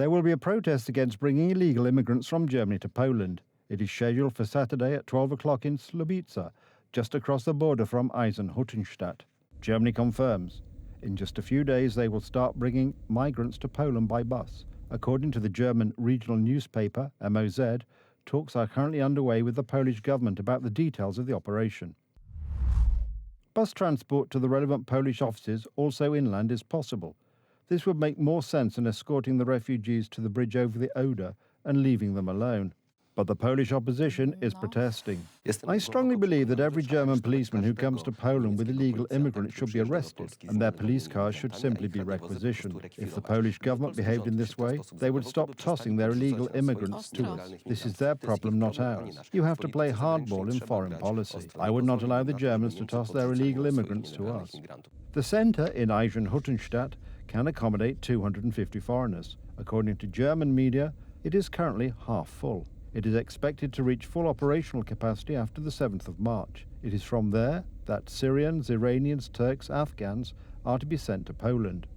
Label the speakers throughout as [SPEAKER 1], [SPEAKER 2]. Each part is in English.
[SPEAKER 1] There will be a protest against bringing illegal immigrants from Germany to Poland. It is scheduled for Saturday at 12 o'clock in Słubice, just across the border from Eisenhüttenstadt. Germany confirms. In just a few days, they will start bringing migrants to Poland by bus. According to the German regional newspaper, MOZ, talks are currently underway with the Polish government about the details of the operation. Bus transport to the relevant Polish offices, also inland, is possible. This would make more sense than escorting the refugees to the bridge over the Oder and leaving them alone. But the Polish opposition is protesting. I strongly believe that every German policeman who comes to Poland with illegal immigrants should be arrested, and their police cars should simply be requisitioned. If the Polish government behaved in this way, they would stop tossing their illegal immigrants to us. This is their problem, not ours. You have to play hardball in foreign policy. I would not allow the Germans to toss their illegal immigrants to us. The centre in Eisenhüttenstadt can accommodate 250 foreigners. According to German media, it is currently half full. It is expected to reach full operational capacity after the 7th of March. It is from there that Syrians, Iranians, Turks, Afghans are to be sent to Poland.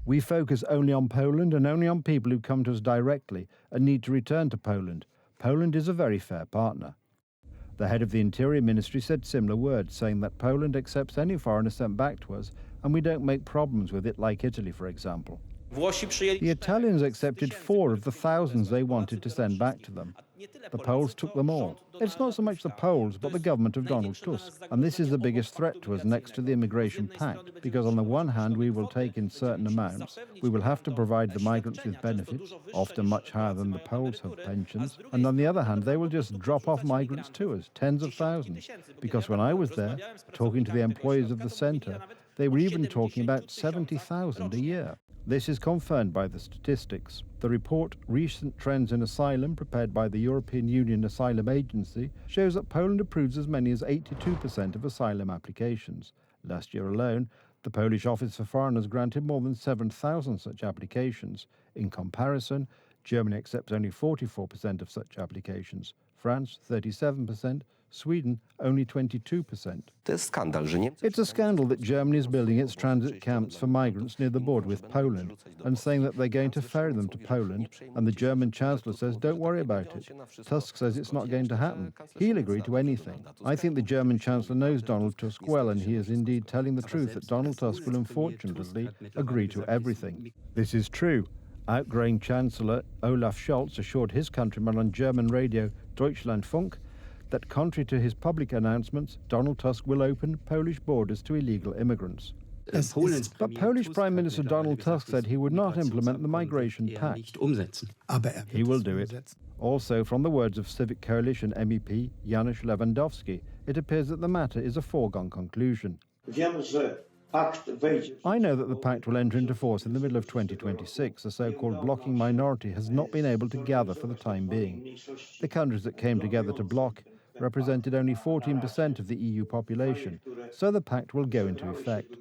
[SPEAKER 1] We focus only on Poland and only on people who come to us directly and need to return to Poland. Poland is a very fair partner. The head of the Interior Ministry said similar words, saying that Poland accepts any foreigner sent back to us and we don't make problems with it like Italy, for example. The Italians accepted 4 of the thousands they wanted to send back to them. The Poles took them all. It's not so much the Poles, but the government of Donald Tusk. And this is the biggest threat to us next to the Immigration Pact, because on the one hand we will take in certain amounts, we will have to provide the migrants with benefits, often much higher than the Poles have pensions, and on the other hand they will just drop off migrants to us, tens of thousands. Because when I was there, talking to the employees of the centre, they were even talking about 70,000 a year. This is confirmed by the statistics. The report, Recent Trends in Asylum, prepared by the European Union Asylum Agency, shows that Poland approves as many as 82% of asylum applications. Last year alone, the Polish Office for Foreigners granted more than 7,000 such applications. In comparison, Germany accepts only 44% of such applications, France 37%, Sweden only 22%. It's a scandal that Germany is building its transit camps for migrants near the border with Poland and saying that they're going to ferry them to Poland, and the German Chancellor says don't worry about it. Tusk says it's not going to happen. He'll agree to anything. I think the German Chancellor knows Donald Tusk well, and he is indeed telling the truth that Donald Tusk will unfortunately agree to everything. This is true. Outgoing Chancellor Olaf Scholz assured his countrymen on German radio Deutschlandfunk that contrary to his public announcements, Donald Tusk will open Polish borders to illegal immigrants. But Polish Prime Minister Donald Tusk said he would not implement the Migration Pact. He will do it. Also, from the words of Civic Coalition MEP Janusz Lewandowski, it appears that the matter is a foregone conclusion. I know that the pact will enter into force in the middle of 2026. The so-called blocking minority has not been able to gather for the time being. The countries that came together to block represented only 14% of the EU population, so the pact will go into effect.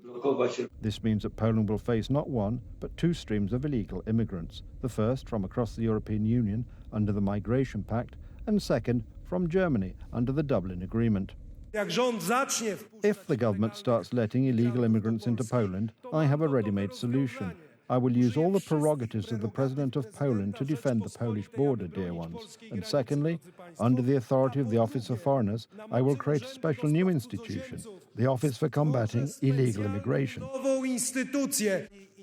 [SPEAKER 1] This means that Poland will face not one, but 2 streams of illegal immigrants. The first from across the European Union under the Migration Pact, and second from Germany under the Dublin Agreement. If the government starts letting illegal immigrants into Poland, I have a ready-made solution. I will use all the prerogatives of the President of Poland to defend the Polish border, dear ones. And secondly, under the authority of the Office for Foreigners, I will create a special new institution, the Office for Combating Illegal Immigration.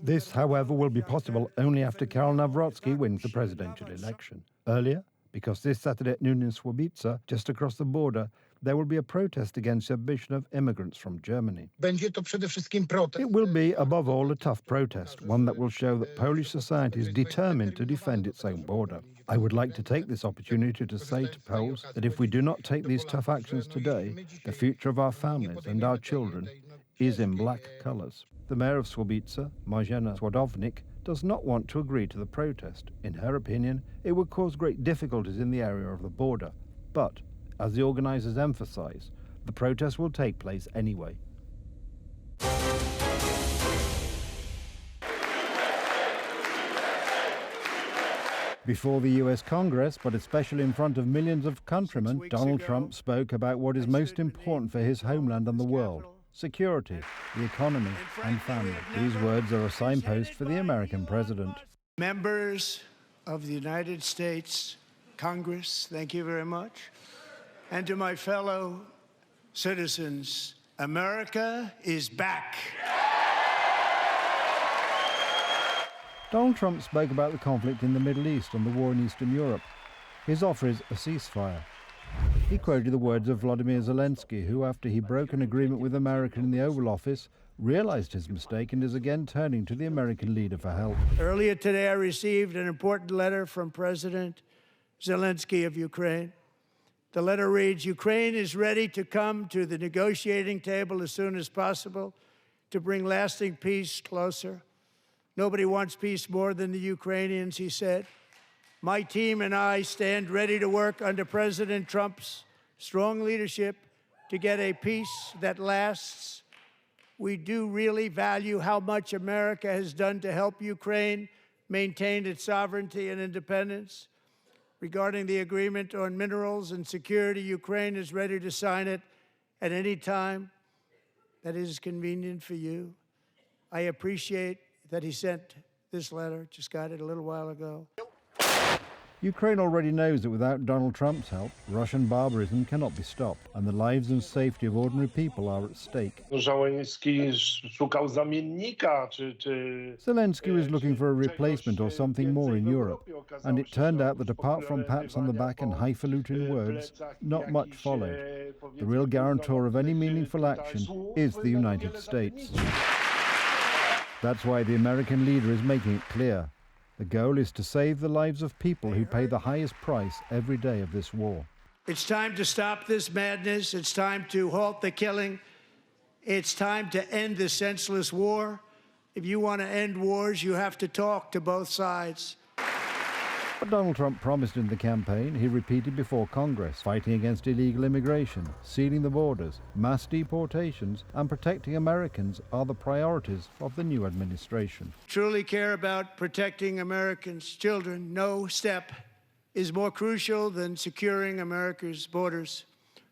[SPEAKER 1] This, however, will be possible only after Karol Nawrocki wins the presidential election. Earlier, because this Saturday at noon in Słubice, just across the border, there will be a protest against the admission of immigrants from Germany. It will be, above all, a tough protest, one that will show that Polish society is determined to defend its own border. I would like to take this opportunity to say to Poles that if we do not take these tough actions today, the future of our families and our children is in black colours. The mayor of Słubice, Marzena Słodownik, does not want to agree to the protest. In her opinion, it would cause great difficulties in the area of the border. But, as the organisers emphasise, the protest will take place anyway. Before the US Congress, but especially in front of millions of countrymen, Donald Trump spoke about what is most important for his homeland and the world: security, the economy, and family. These words are a signpost for the American president.
[SPEAKER 2] Members of the United States Congress, thank you very much. And to my fellow citizens, America is back.
[SPEAKER 1] Donald Trump spoke about the conflict in the Middle East and the war in Eastern Europe. His offer is a ceasefire. He quoted the words of Vladimir Zelensky, who, after he broke an agreement with America in the Oval Office, realized his mistake and is again turning to the American leader for help.
[SPEAKER 2] Earlier today, I received an important letter from President Zelensky of Ukraine. The letter reads, Ukraine is ready to come to the negotiating table as soon as possible to bring lasting peace closer. Nobody wants peace more than the Ukrainians, he said. My team and I stand ready to work under President Trump's strong leadership to get a peace that lasts. We do really value how much America has done to help Ukraine maintain its sovereignty and independence. Regarding the agreement on minerals and security, Ukraine is ready to sign it at any time that is convenient for you. I appreciate that he sent this letter, just got it a little while ago.
[SPEAKER 1] Ukraine already knows that without Donald Trump's help, Russian barbarism cannot be stopped, and the lives and safety of ordinary people are at stake.
[SPEAKER 3] Zelensky
[SPEAKER 1] was looking for a replacement or something more in Europe, and it turned out that apart from pats on the back and highfalutin words, not much followed. The real guarantor of any meaningful action is the United States. That's why the American leader is making it clear. The goal is to save the lives of people who pay the highest price every day of this war.
[SPEAKER 2] It's time to stop this madness. It's time to halt the killing. It's time to end this senseless war. If you want to end wars, you have to talk to both sides.
[SPEAKER 1] What Donald Trump promised in the campaign, he repeated before Congress: fighting against illegal immigration, sealing the borders, mass deportations, and protecting Americans are the priorities of the new administration.
[SPEAKER 2] Truly care about protecting Americans' children. No step is more crucial than securing America's borders.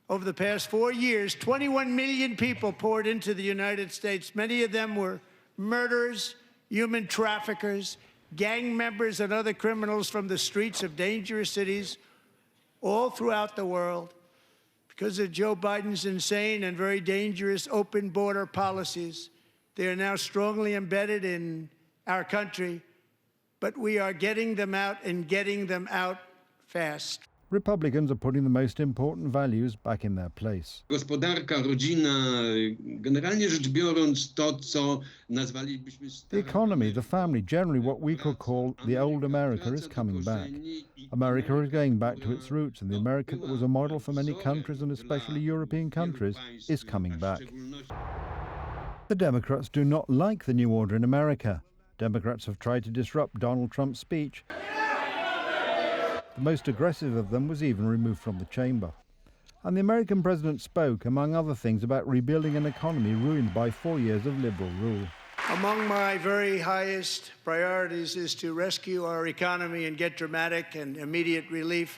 [SPEAKER 2] Over the past 4 years, 21 million people poured into the United States. Many of them were murderers, human traffickers, gang members, and other criminals from the streets of dangerous cities all throughout the world. Because of Joe Biden's insane and very dangerous open border policies, they are now strongly embedded in our country, but we are getting them out and getting them out fast.
[SPEAKER 1] Republicans are putting the most important values back in their place.
[SPEAKER 4] Gospodarka, rodzina, generalnie rzecz biorąc to, co nazwalibyśmy
[SPEAKER 1] The economy, the family, generally what we could call the old America is coming back. America is going back to its roots, and the America that was a model for many countries, and especially European countries, is coming back. The Democrats do not like the new order in America. Democrats have tried to disrupt Donald Trump's speech. The most aggressive of them was even removed from the chamber. And the American president spoke, among other things, about rebuilding an economy ruined by 4 years of liberal rule.
[SPEAKER 2] Among my very highest priorities is to rescue our economy and get dramatic and immediate relief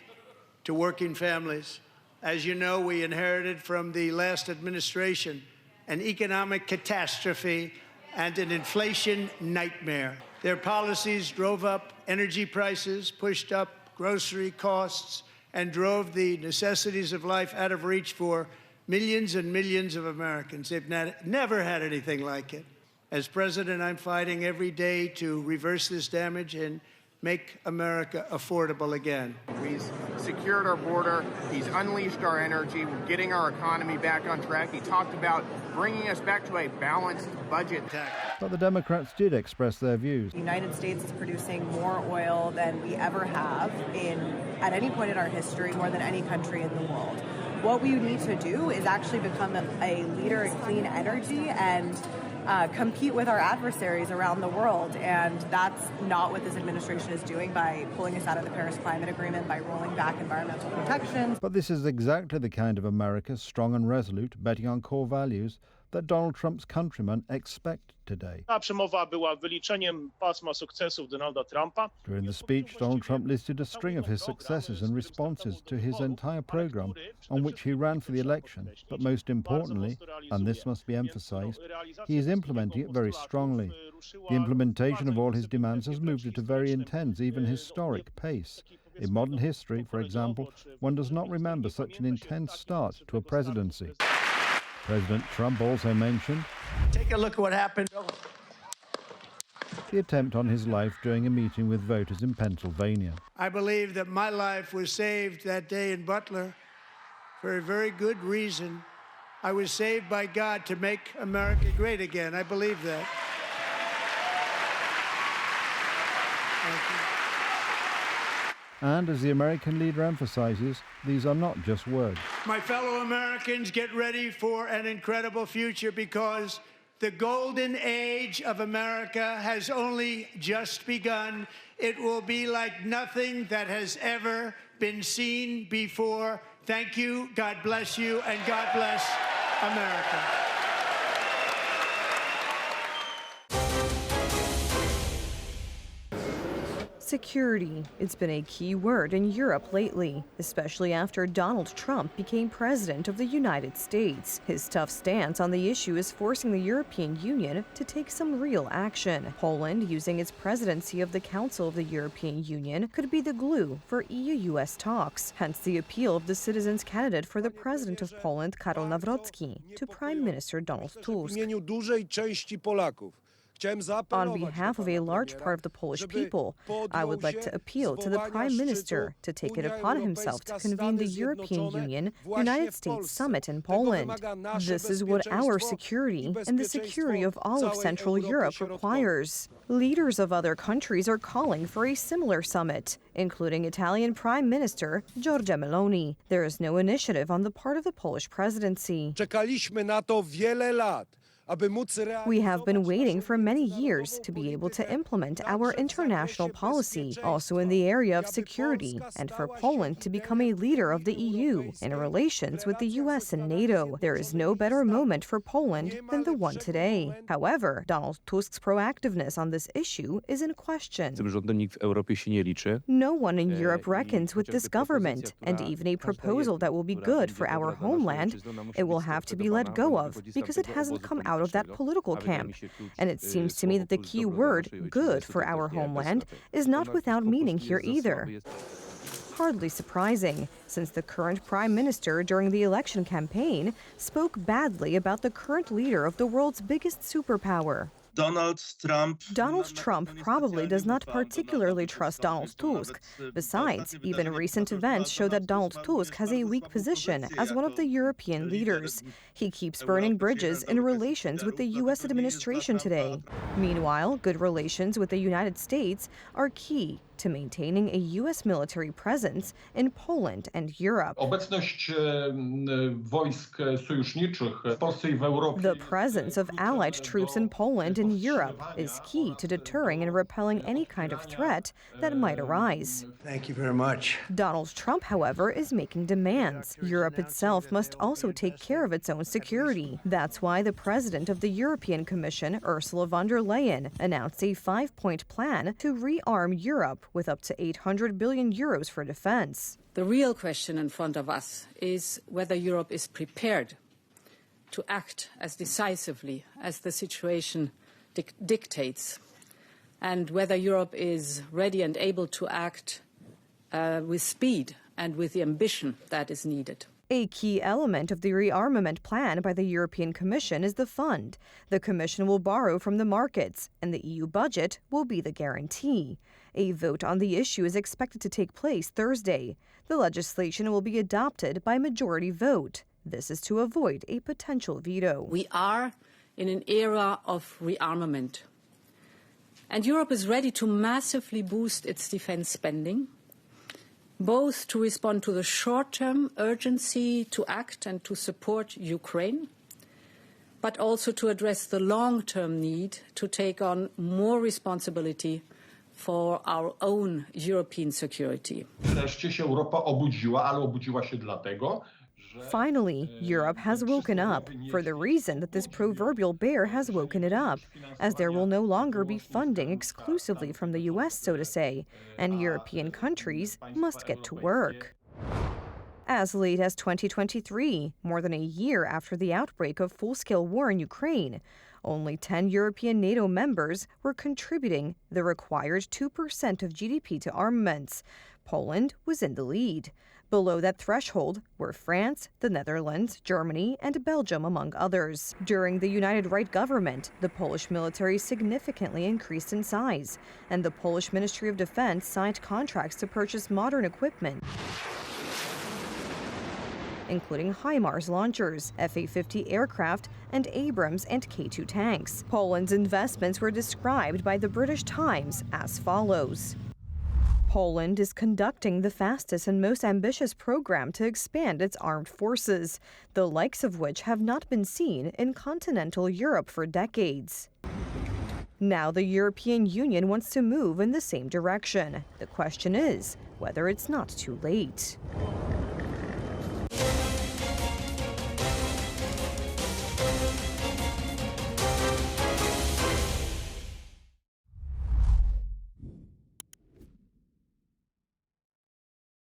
[SPEAKER 2] to working families. As you know, we inherited from the last administration an economic catastrophe and an inflation nightmare. Their policies drove up energy prices, pushed up grocery costs, and drove the necessities of life out of reach for millions and millions of Americans. They've never had anything like it. As president, I'm fighting every day to reverse this damage and make America affordable again.
[SPEAKER 5] He's secured our border. He's unleashed our energy. We're getting our economy back on track. He talked about bringing us back to a balanced budget.
[SPEAKER 1] But the Democrats did express their views.
[SPEAKER 6] The United States is producing more oil than we ever have at any point in our history, more than any country in the world. What we need to do is actually become a leader in clean energy and compete with our adversaries around the world. And that's not what this administration is doing by pulling us out of the Paris Climate Agreement, by rolling back environmental protections.
[SPEAKER 1] But this is exactly the kind of America, strong and resolute, betting on core values, that Donald Trump's countrymen expect today.
[SPEAKER 3] Ta przemowa była wyliczeniem pasma sukcesów Donalda Trumpa.
[SPEAKER 1] During the speech, Donald Trump listed a string of his successes and responses to his entire program on which he ran for the election. But most importantly, and this must be emphasized, he is implementing it very strongly. The implementation of all his demands has moved at a very intense, even historic pace. In modern history, for example, one does not remember such an intense start to a presidency. President Trump also mentioned
[SPEAKER 2] Take a look at what happened.
[SPEAKER 1] the attempt on his life during a meeting with voters in Pennsylvania.
[SPEAKER 2] I believe that my life was saved that day in Butler for a very good reason. I was saved by God to make America great again. I believe that. Thank you.
[SPEAKER 1] And as the American leader emphasizes, these are not just words.
[SPEAKER 2] My fellow Americans, get ready for an incredible future because the golden age of America has only just begun. It will be like nothing that has ever been seen before. Thank you, God bless you, and God bless America.
[SPEAKER 7] Security. It's been a key word in Europe lately, especially after Donald Trump became president of the United States. His tough stance on the issue is forcing the European Union to take some real action. Poland, using its presidency of the Council of the European Union, could be the glue for EU-US talks, hence the appeal of the citizens' candidate for the president of Poland, Karol Nawrocki, to Prime Minister Donald Tusk. On behalf of a large part of the Polish people, I would like to appeal to the Prime Minister to take it upon himself to convene the European Union United States Summit in Poland. This is what our security and the security of all of Central Europe requires. Leaders of other countries are calling for a similar summit, including Italian Prime Minister Giorgia Meloni. There is no initiative on the part of the Polish presidency. We have been waiting for many years to be able to implement our international policy, also in the area of security, and for Poland to become a leader of the EU in relations with the US and NATO. There is no better moment for Poland than the one today. However, Donald Tusk's proactiveness on this issue is in question. No one in Europe reckons with this government, and even a proposal that will be good for our homeland, it will have to be let go of because it hasn't come out of that political camp. And it seems to me that the key word, good for our homeland, is not without meaning here either. Hardly surprising, since the current prime minister during the election campaign spoke badly about the current leader of the world's biggest superpower. Donald Trump probably does not particularly trust Donald Tusk. Besides, even recent events show that Donald Tusk has a weak position as one of the European leaders. He keeps burning bridges in relations with the U.S. administration today. Meanwhile, good relations with the United States are key to maintaining a U.S. military presence in Poland and Europe. The presence of allied troops in Poland and Europe is key to deterring and repelling any kind of threat that might arise.
[SPEAKER 2] Thank you very much.
[SPEAKER 7] Donald Trump, however, is making demands. Europe itself must also take care of its own security. That's why the president of the European Commission, Ursula von der Leyen, announced a 5-point plan to rearm Europe with up to 800 billion euros for defense.
[SPEAKER 8] The real question in front of us is whether Europe is prepared to act as decisively as the situation dictates, and whether Europe is ready and able to act with speed and with the ambition that is needed.
[SPEAKER 7] A key element of the rearmament plan by the European Commission is the fund. The Commission will borrow from the markets, and the EU budget will be the guarantee. A vote on the issue is expected to take place Thursday. The legislation will be adopted by majority vote. This is to avoid a potential veto.
[SPEAKER 8] We are in an era of rearmament, and Europe is ready to massively boost its defense spending, both to respond to the short-term urgency to act and to support Ukraine, but also to address the long-term need to take on more responsibility for our own European security.
[SPEAKER 9] Wreszcie się Europa obudziła, ale obudziła się dlatego,
[SPEAKER 7] Finally, Europe has woken up, for the reason that this proverbial bear has woken it up, as there will no longer be funding exclusively from the US, so to say, and European countries must get to work. As late as 2023, more than a year after the outbreak of full-scale war in Ukraine, only 10 European NATO members were contributing the required 2% of GDP to armaments. Poland was in the lead. Below that threshold were France, the Netherlands, Germany, and Belgium, among others. During the United Right government, the Polish military significantly increased in size, and the Polish Ministry of Defense signed contracts to purchase modern equipment, including HIMARS launchers, F-A-50 aircraft, and Abrams and K-2 tanks. Poland's investments were described by the British Times as follows. Poland is conducting the fastest and most ambitious program to expand its armed forces, the likes of which have not been seen in continental Europe for decades. Now the European Union wants to move in the same direction. The question is whether it's not too late.